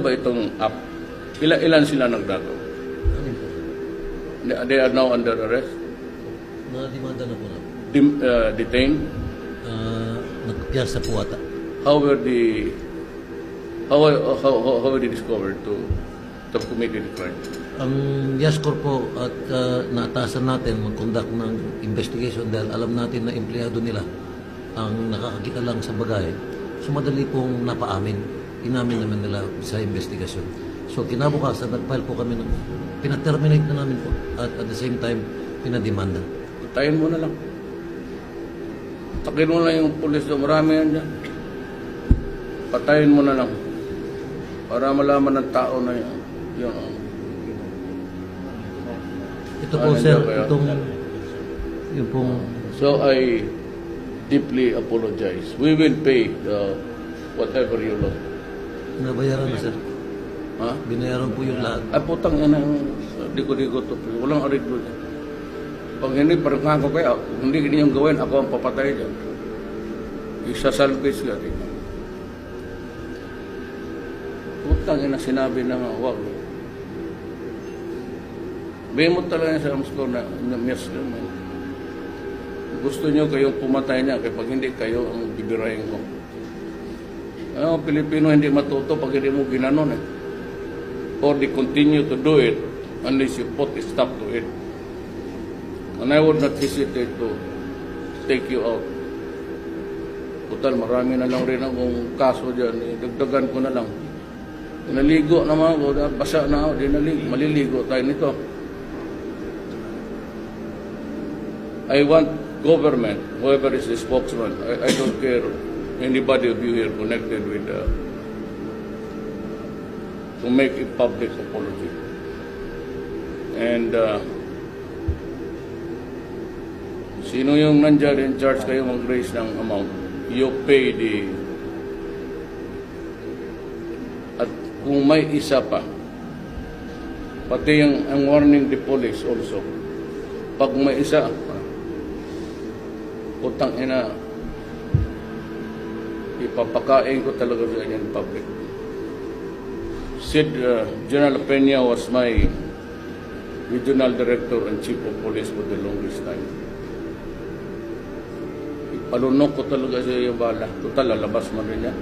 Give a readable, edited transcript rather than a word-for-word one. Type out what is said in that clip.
ba itong app? Ilan sila nagdagaw? Ano po? They are now under arrest? Na-demanda na po na. Detained? Nagpiyasa po ata. How were they discovered to have committed the crime? Ang YASCOR po at naatasan natin mag-conduct ng investigation dahil alam natin na empleyado nila ang nakakakita lang sa bagay. So madali pong napaamin. Inamin naman nila sa investigasyon. So kinabukasan, nag-file po kami ng pina-terminate na namin po at the same time, pinademanda. Patayin mo na lang. Takin mo na yung pulis doon. Marami yan dyan. Patayin mo na lang. Para malaman ng tao na yun. Ito po sir, itong yung pong... So I deeply apologize. We will pay whatever you lost. Nabayaran na sir. Ha? Binayaran po yung lahat. Ay putang ina, digo-digo to. Walang ariglo dyan. Pag hindi, parang ako kaya, hindi ninyong gawin, ako ang papatay dyan. Isa-salvage ka. Putang ina, sinabi na nga, wag. Bemot talaga sa Amsco na miyas naman. Gusto nyo kayong pumatay niya, kaya pag hindi kayo ang bibirahin ko. Pilipino hindi matuto pag hindi mo ginanon eh. Or they continue to do it unless you put a stop to it. And I would not hesitate to take you out. Total, marami na lang rin akong kaso dyan. Dagdagan ko na lang. Naligo naman ako, basa na ako, maliligo tayo nito. I want government, whoever is the spokesman, I don't care anybody of you here connected with to make a public apology. And sino yung nandiyan in charge kayo mag-raise ng amount, you pay at kung may isa pa, pati ang warning the police also, pag may isa, utang ina, ipapakain ko talaga sa inyo in public. Sid General Peña was my regional director and chief of police for the longest time. Ipalunok ko talaga sa iyo bala. Total, lalabas man rin niya.